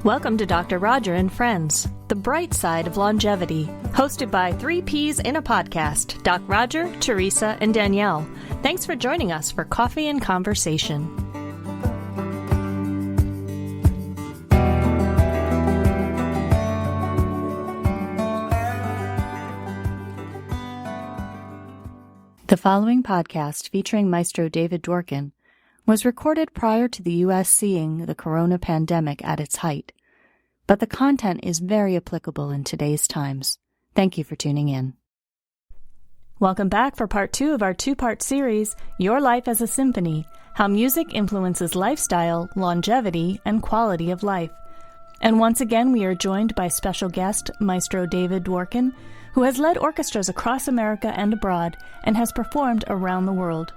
Welcome to Dr. Roger and Friends, the bright side of longevity, hosted by three Ps in a podcast, Doc Roger, Teresa, and Danielle. Thanks for joining us for Coffee and Conversation. The following podcast, featuring Maestro David Dworkin, was recorded prior to the U.S. seeing the corona pandemic at its height, but the content is very applicable in today's times. Thank you for tuning in. Welcome back for part 2 of our 2-part series, Your Life as a Symphony, How Music Influences Lifestyle, Longevity, and Quality of Life. And once again, we are joined by special guest Maestro David Dworkin, who has led orchestras across America and abroad and has performed around the world.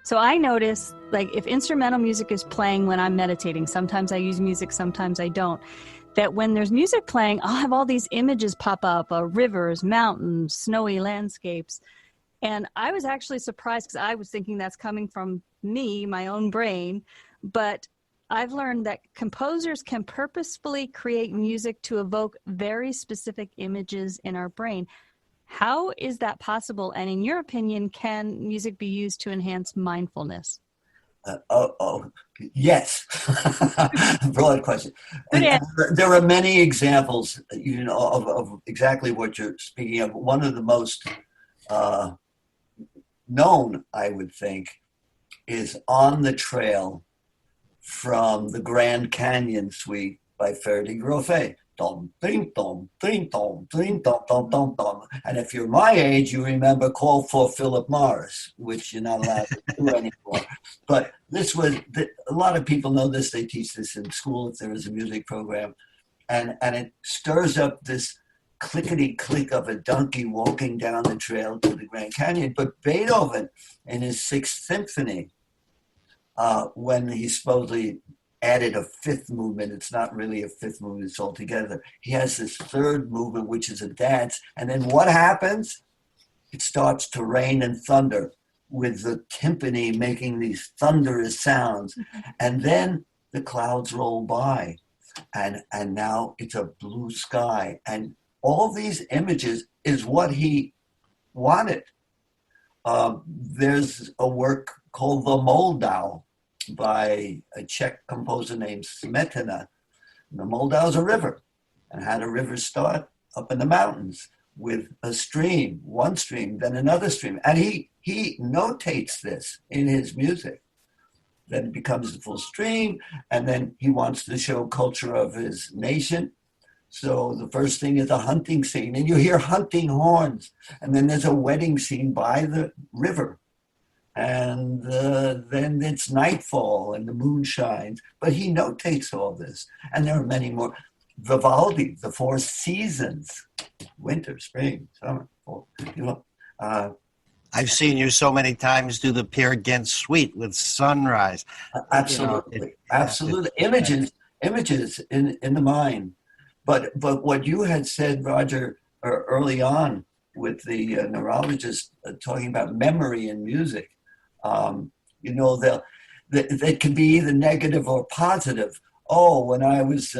So I notice, like, if instrumental music is playing when I'm meditating, sometimes I use music, sometimes I don't, that when there's music playing, I'll have all these images pop up, rivers, mountains, snowy landscapes. And I was actually surprised because I was thinking that's coming from me, my own brain. But I've learned that composers can purposefully create music to evoke very specific images in our brain. How is that possible? And in your opinion, can music be used to enhance mindfulness? Yes. Broad question. And there are many examples, of exactly what you're speaking of. One of the most known, I would think, is On the Trail from the Grand Canyon Suite by Ferdi-Grosset. Dum, ding, dum, ding, dum, ding, dum, dum, dum, dum. And if you're my age, you remember Call for Philip Morris, which you're not allowed to do anymore. But this was, a lot of people know this. They teach this in school if there is a music program. And it stirs up this clickety-click of a donkey walking down the trail to the Grand Canyon. But Beethoven, in his 6th Symphony, when he supposedly added a 5th movement, it's not really a 5th movement, it's all together. He has this 3rd movement, which is a dance. And then what happens? It starts to rain and thunder with the timpani making these thunderous sounds. And then the clouds roll by. And now it's a blue sky. And all these images is what he wanted. There's a work called The Moldau by a Czech composer named Smetana. The Moldau is a river. And how do rivers start? Up in the mountains with a stream, one stream, then another stream. And he notates this in his music. Then it becomes the full stream, and then he wants to show culture of his nation. So the first thing is a hunting scene, and you hear hunting horns. And then there's a wedding scene by the river. And then it's nightfall and the moon shines. But he notates all this. And there are many more. Vivaldi, the 4 seasons, winter, spring, summer, fall, I've seen you so many times do the Peer Gynt Suite with sunrise. Absolutely, absolutely. Images in the mind. But what you had said, Roger, early on with the neurologist talking about memory in music, they can be either negative or positive. Oh, when I was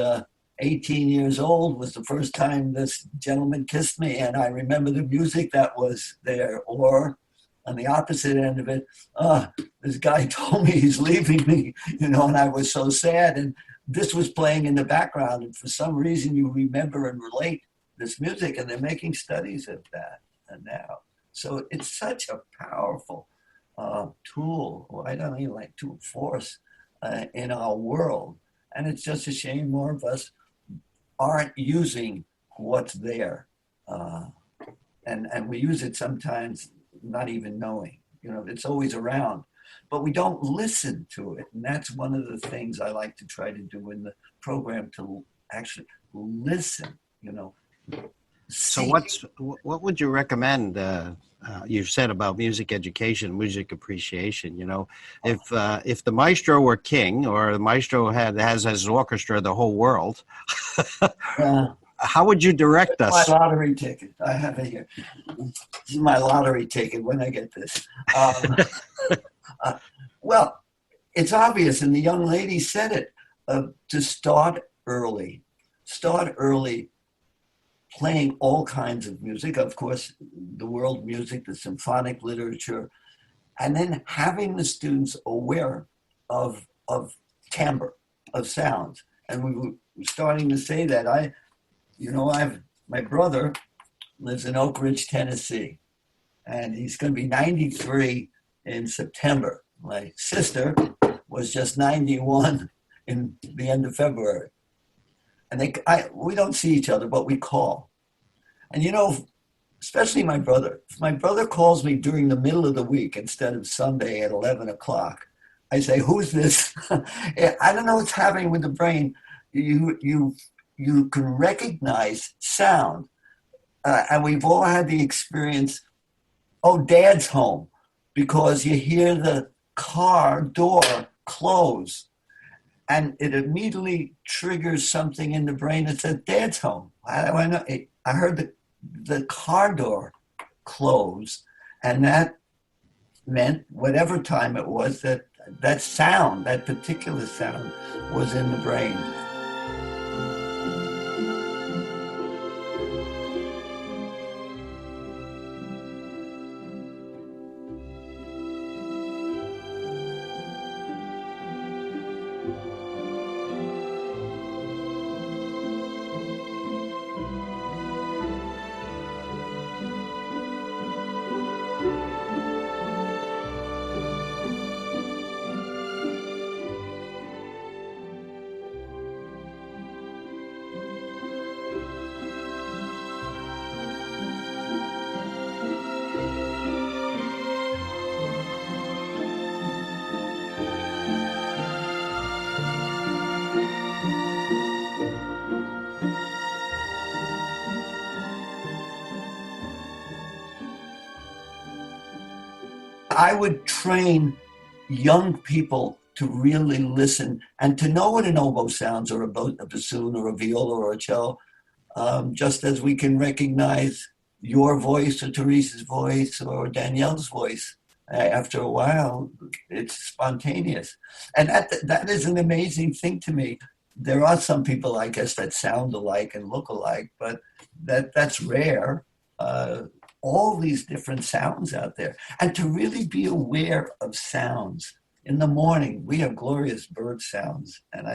18 years old was the first time this gentleman kissed me, and I remember the music that was there. Or on the opposite end of it, this guy told me he's leaving me, and I was so sad. And this was playing in the background, and for some reason you remember and relate this music, and they're making studies of that now. So it's such a powerful tool, or I don't even like tool, force in our world. And it's just a shame more of us aren't using what's there. And we use it sometimes not even knowing. It's always around. But we don't listen to it. And that's one of the things I like to try to do in the program, to actually listen, So what would you recommend? You said about music education, music appreciation. If the maestro were king, or the maestro has his orchestra the whole world, how would you direct us? My lottery ticket. I have it here. This is my lottery ticket when I get this. Well, it's obvious, and the young lady said it, to start early. Start early playing all kinds of music, of course, the world music, the symphonic literature, and then having the students aware of timbre, of sounds. And we were starting to say that. My brother lives in Oak Ridge, Tennessee, and he's going to be 93 in September. My sister was just 91 in the end of February. And we don't see each other, but we call. And especially my brother. If my brother calls me during the middle of the week instead of Sunday at 11 o'clock, I say, "Who's this?" I don't know what's happening with the brain. You can recognize sound. And we've all had the experience, oh, Dad's home, because you hear the car door close. And it immediately triggers something in the brain that says, Dad's home. I heard the car door close, and that meant whatever time it was that sound, that particular sound, was in the brain. I would train young people to really listen and to know what an oboe sounds, or a bassoon, or a viola, or a cello, just as we can recognize your voice, or Teresa's voice, or Danielle's voice. After a while, it's spontaneous. And that is an amazing thing to me. There are some people, I guess, that sound alike and look alike, but that's rare. All these different sounds out there. And to really be aware of sounds. In the morning, we have glorious bird sounds. And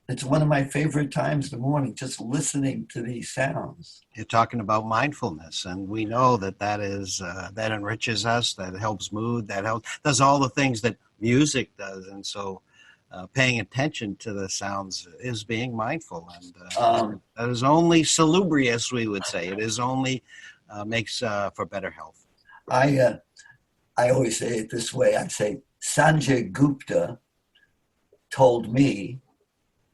it's one of my favorite times in the morning, just listening to these sounds. You're talking about mindfulness, and we know that is that enriches us, that helps mood, does all the things that music does. And so paying attention to the sounds is being mindful. And that is only salubrious, we would say. It is only makes for better health. I always say it this way. I'd say Sanjay Gupta told me,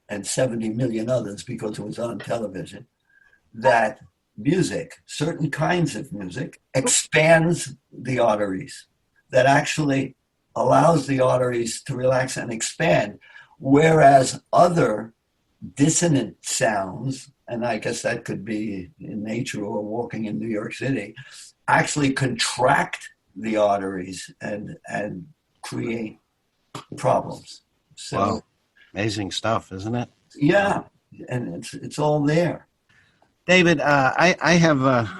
and 70 million others, because it was on television, that music, certain kinds of music, expands the arteries, that actually allows the arteries to relax and expand, whereas other dissonant sounds, and I guess that could be in nature or walking in New York City, actually contract the arteries and create problems. So, wow. Amazing stuff, isn't it? Yeah, and it's all there. David, I'm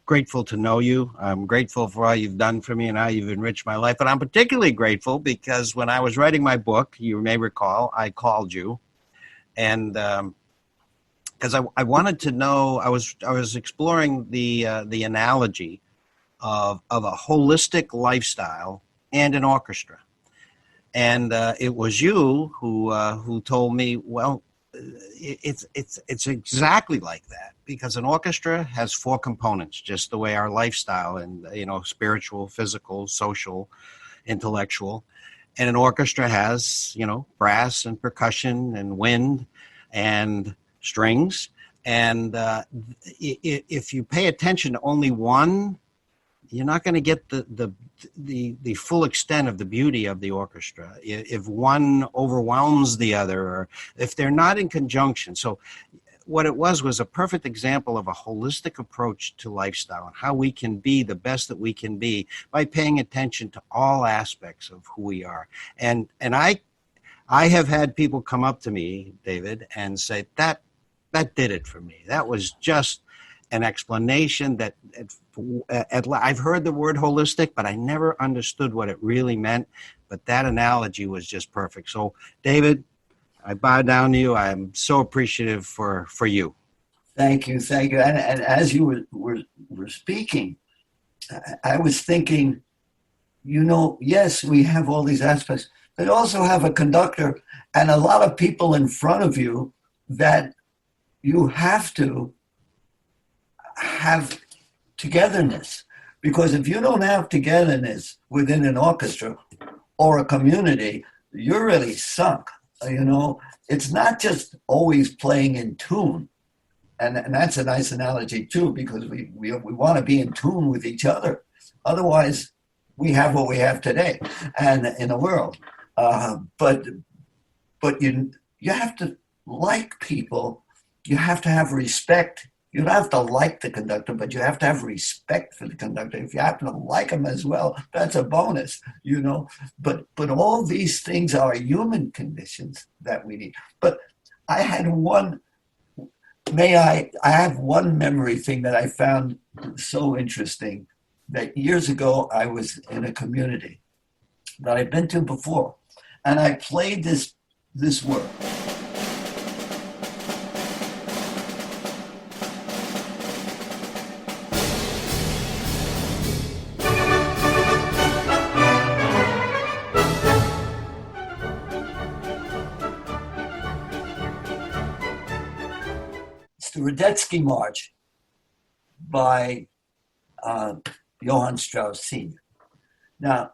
grateful to know you. I'm grateful for all you've done for me and how you've enriched my life. But I'm particularly grateful because when I was writing my book, you may recall, I called you, and because I wanted to know, I was exploring the analogy of a holistic lifestyle and an orchestra. And it was you who told me, well, it's exactly like that, because an orchestra has four components, just the way our lifestyle and spiritual, physical, social, intellectual, and an orchestra has brass and percussion and wind and strings. And if you pay attention to only one, you're not going to get the full extent of the beauty of the orchestra if one overwhelms the other, or if they're not in conjunction. So what it was a perfect example of a holistic approach to lifestyle and how we can be the best that we can be by paying attention to all aspects of who we are. And I have had people come up to me, David, and say that did it for me. That was just an explanation that I've heard the word holistic, but I never understood what it really meant. But that analogy was just perfect. So, David, I bow down to you. I'm so appreciative for you. Thank you. And as you were speaking, I was thinking, yes, we have all these aspects, but also have a conductor and a lot of people in front of you that you have to have togetherness. Because if you don't have togetherness within an orchestra or a community, you're really sunk. It's not just always playing in tune. And that's a nice analogy too, because we want to be in tune with each other. Otherwise, we have what we have today and in the world. But you have to like people. You have to have respect. You don't have to like the conductor, but you have to have respect for the conductor. If you happen to like him as well, that's a bonus, But all these things are human conditions that we need. But I had I have one memory thing that I found so interesting, that years ago I was in a community that I've been to before, and I played this work. The Radetzky March by Johann Strauss Sr. Now,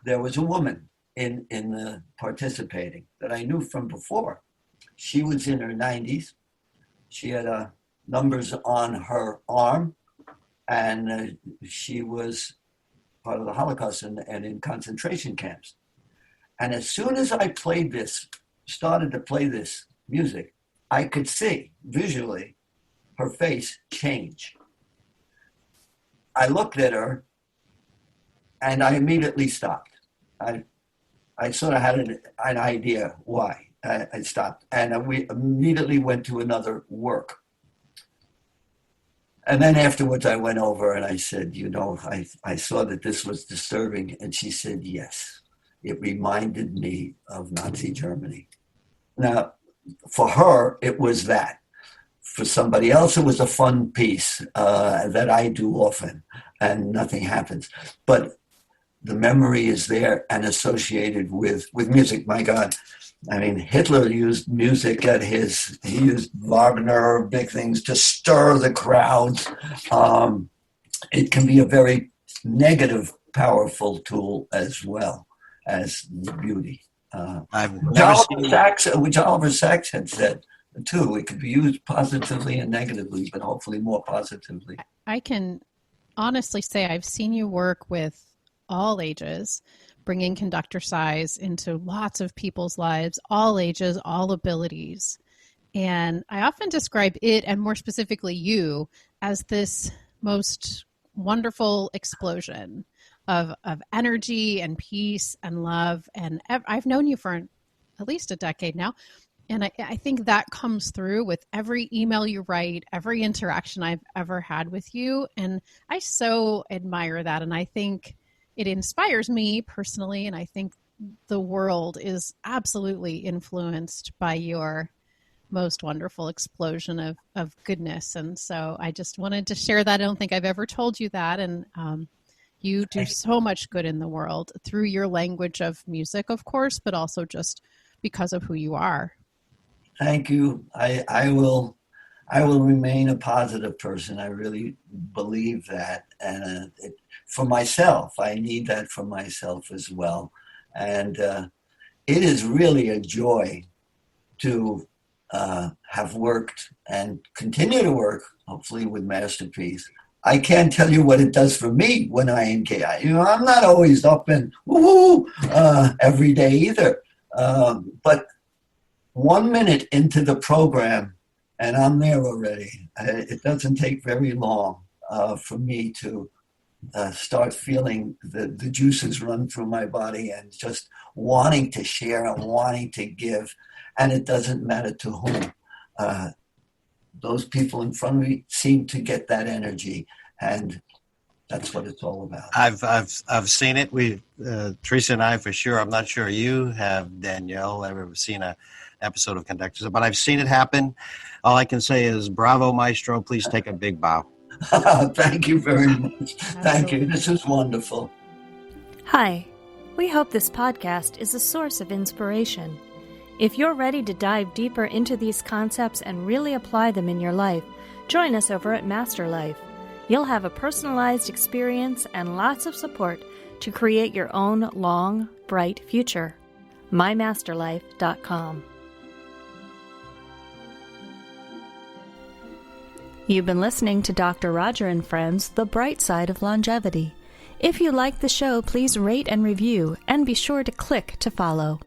there was a woman in the participating that I knew from before. She was in her 90s. She had numbers on her arm, and she was part of the Holocaust and in concentration camps. And as soon as I started to play this music, I could see visually her face change. I looked at her and I immediately stopped. I sort of had an idea why I stopped. And we immediately went to another work. And then afterwards I went over and I said, I saw that this was disturbing. And she said, yes, it reminded me of Nazi Germany. Now, for her, it was that. For somebody else, it was a fun piece that I do often, and nothing happens. But the memory is there and associated with music. My God, I mean, Hitler used music he used Wagner, big things, to stir the crowds. It can be a very negative, powerful tool as well as beauty. Which Oliver Sacks had said too. It could be used positively and negatively, but hopefully more positively. I can honestly say I've seen you work with all ages, bringing conductor size into lots of people's lives, all ages, all abilities. And I often describe it, and more specifically you, as this most wonderful explosion of energy and peace and love. And I've known you for at least a decade now. And I think that comes through with every email you write, every interaction I've ever had with you. And I so admire that. And I think it inspires me personally. And I think the world is absolutely influenced by your most wonderful explosion of goodness. And so I just wanted to share that. I don't think I've ever told you that. And you do so much good in the world through your language of music, of course, but also just because of who you are. Thank you. I will remain a positive person. I really believe that. And for myself, I need that for myself as well. And it is really a joy to have worked and continue to work, hopefully with Masterpiece, I can't tell you what it does for me when I engage. I'm not always up and woo every day either. But 1 minute into the program, and I'm there already. It doesn't take very long for me to start feeling the juices run through my body and just wanting to share and wanting to give. And it doesn't matter to whom. Those people in front of me seem to get that energy, and that's what it's all about. I've seen it. We Teresa and I for sure. I'm not sure you have, Danielle, ever seen an episode of Conductors, but I've seen it happen. All I can say is, bravo, Maestro. Please take a big bow. Thank you very much. Thank you. This is wonderful. Hi. We hope this podcast is a source of inspiration. If you're ready to dive deeper into these concepts and really apply them in your life, join us over at Master Life. You'll have a personalized experience and lots of support to create your own long, bright future. mymasterlife.com. You've been listening to Dr. Roger and Friends, The Bright Side of Longevity. If you like the show, please rate and review, and be sure to click to follow.